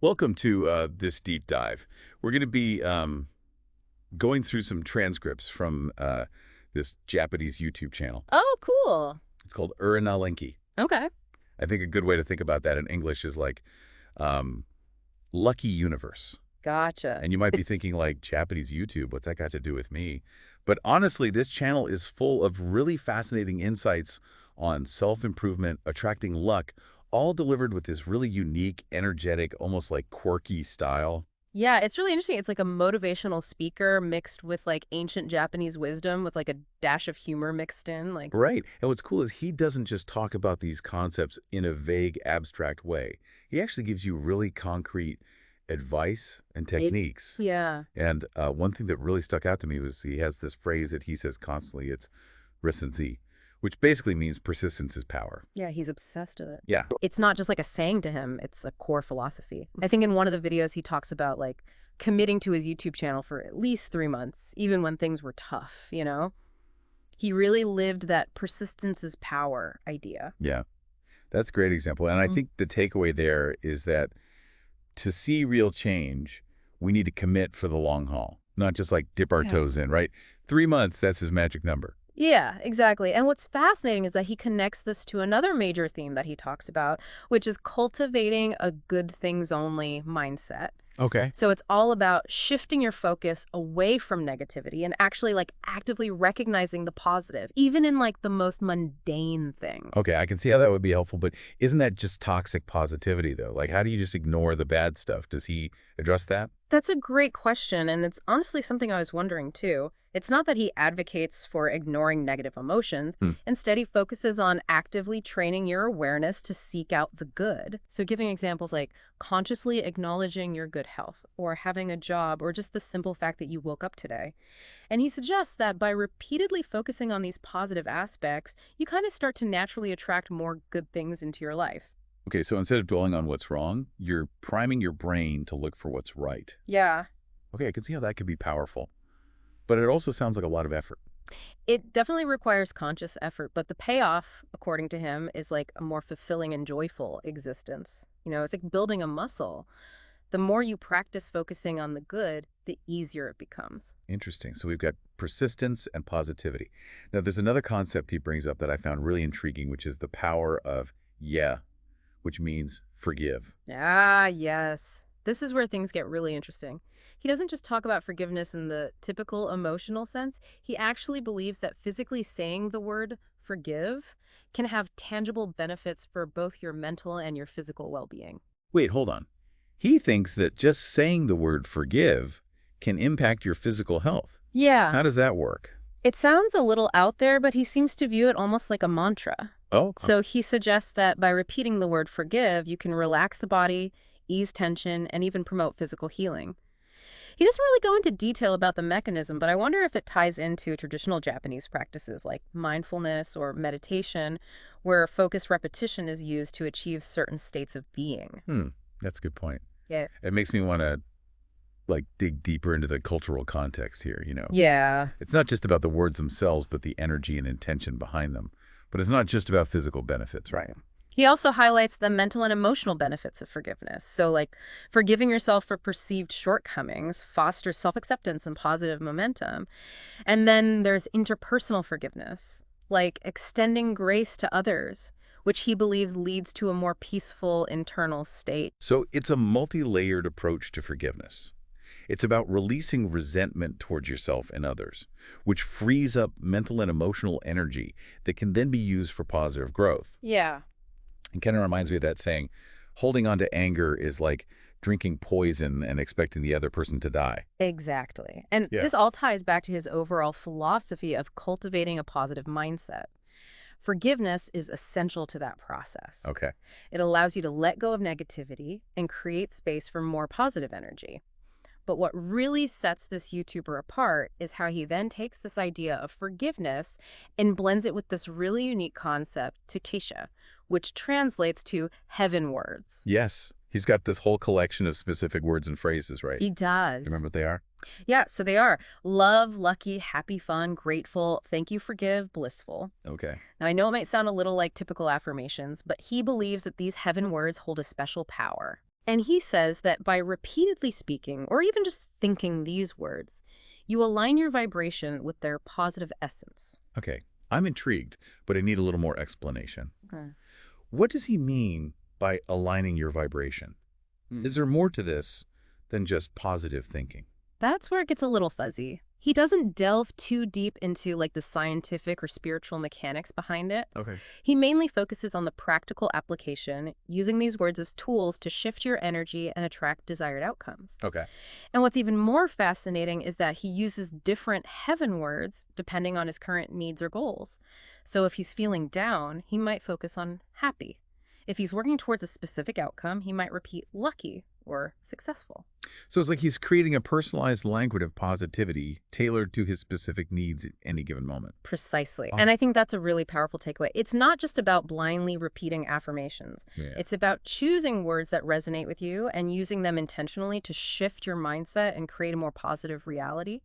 Welcome to this deep dive. We're going to be going through some transcripts from this Japanese YouTube channel. Oh, cool. It's called Urinalenki. Okay. I think a good way to think about that in English is like lucky universe. Gotcha. And you might be thinking like, Japanese YouTube, what's that got to do with me? But honestly, this channel is full of really fascinating insights on self-improvement, attracting luck, all delivered with this really unique, energetic, almost like quirky style. Yeah, it's really interesting. It's like a motivational speaker mixed with like ancient Japanese wisdom with like a dash of humor mixed in. Like, Right. And what's cool is he doesn't just talk about these concepts in a vague, abstract way. He actually gives you really concrete advice and techniques. yeah. And one thing that really stuck out to me was he has this phrase that he says constantly. It's "risenzi," which basically means persistence is power. Yeah, he's obsessed with it. Yeah. It's not just like a saying to him, it's a core philosophy. I think in one of the videos he talks about like committing to his YouTube channel for at least 3 months, even when things were tough, you know? He really lived that persistence is power idea. Yeah. That's a great example. And I think the takeaway there is that to see real change, we need to commit for the long haul, not just like dip our toes in, right? 3 months, that's his magic number. Yeah, exactly. And what's fascinating is that he connects this to another major theme that he talks about, which is cultivating a good things only mindset. Okay. So it's all about shifting your focus away from negativity and actually like actively recognizing the positive, even in like the most mundane things. Okay, I can see how that would be helpful, but isn't that just toxic positivity, though? Like, how do you just ignore the bad stuff? Does he address that? That's a great question, and it's honestly something I was wondering too. It's not that he advocates for ignoring negative emotions. Instead, he focuses on actively training your awareness to seek out the good. So giving examples like consciously acknowledging your good health, or having a job, or just the simple fact that you woke up today. And he suggests that by repeatedly focusing on these positive aspects, you kind of start to naturally attract more good things into your life. Okay, so instead of dwelling on what's wrong, you're priming your brain to look for what's right. Yeah. Okay, I can see how that could be powerful. But it also sounds like a lot of effort. It definitely requires conscious effort, but the payoff, according to him, is like a more fulfilling and joyful existence. You know, it's like building a muscle. The more you practice focusing on the good, the easier it becomes. Interesting. So we've got persistence and positivity. Now, there's another concept he brings up that I found really intriguing, which is the power of yeah, which means forgive. Ah, yes. This is where things get really interesting. He doesn't just talk about forgiveness in the typical emotional sense. He actually believes that physically saying the word forgive can have tangible benefits for both your mental and your physical well-being. Wait, hold on. He thinks that just saying the word forgive can impact your physical health. Yeah. How does that work? It sounds a little out there, but he seems to view it almost like a mantra. Oh, So he suggests that by repeating the word forgive, you can relax the body, ease tension, and even promote physical healing. He doesn't really go into detail about the mechanism, but I wonder if it ties into traditional Japanese practices like mindfulness or meditation, where focused repetition is used to achieve certain states of being. That's a good point. Yeah. It makes me want to like dig deeper into the cultural context here, you know. Yeah. It's not just about the words themselves, but the energy and intention behind them. But it's not just about physical benefits, right? He also highlights the mental and emotional benefits of forgiveness. So like forgiving yourself for perceived shortcomings fosters self-acceptance and positive momentum. And then there's interpersonal forgiveness, like extending grace to others, which he believes leads to a more peaceful internal state. So it's a multi-layered approach to forgiveness. It's about releasing resentment towards yourself and others, which frees up mental and emotional energy that can then be used for positive growth. Yeah. It kind of reminds me of that saying, holding on to anger is like drinking poison and expecting the other person to die. Exactly. And Yeah. this all ties back to his overall philosophy of cultivating a positive mindset. Forgiveness is essential to that process. Okay. It allows you to let go of negativity and create space for more positive energy. But what really sets this YouTuber apart is how he then takes this idea of forgiveness and blends it with this really unique concept, Takesha, which translates to heaven words. Yes. He's got this whole collection of specific words and phrases, right? He Do does. you remember what they are? Yeah, so they are love, lucky, happy, fun, grateful, thank you, forgive, blissful. Okay. Now, I know it might sound a little like typical affirmations, but he believes that these heaven words hold a special power. And he says that by repeatedly speaking, or even just thinking these words, you align your vibration with their positive essence. Okay, I'm intrigued, but I need a little more explanation. Okay. What does he mean by aligning your vibration? Is there more to this than just positive thinking? That's where it gets a little fuzzy. He doesn't delve too deep into like the scientific or spiritual mechanics behind it. Okay. He mainly focuses on the practical application, using these words as tools to shift your energy and attract desired outcomes. Okay. And what's even more fascinating is that he uses different heaven words depending on his current needs or goals. So if he's feeling down, he might focus on happy. If he's working towards a specific outcome, he might repeat lucky or successful. So it's like he's creating a personalized language of positivity tailored to his specific needs at any given moment. Precisely. And I think that's a really powerful takeaway. It's not just about blindly repeating affirmations. Yeah. It's about choosing words that resonate with you and using them intentionally to shift your mindset and create a more positive reality.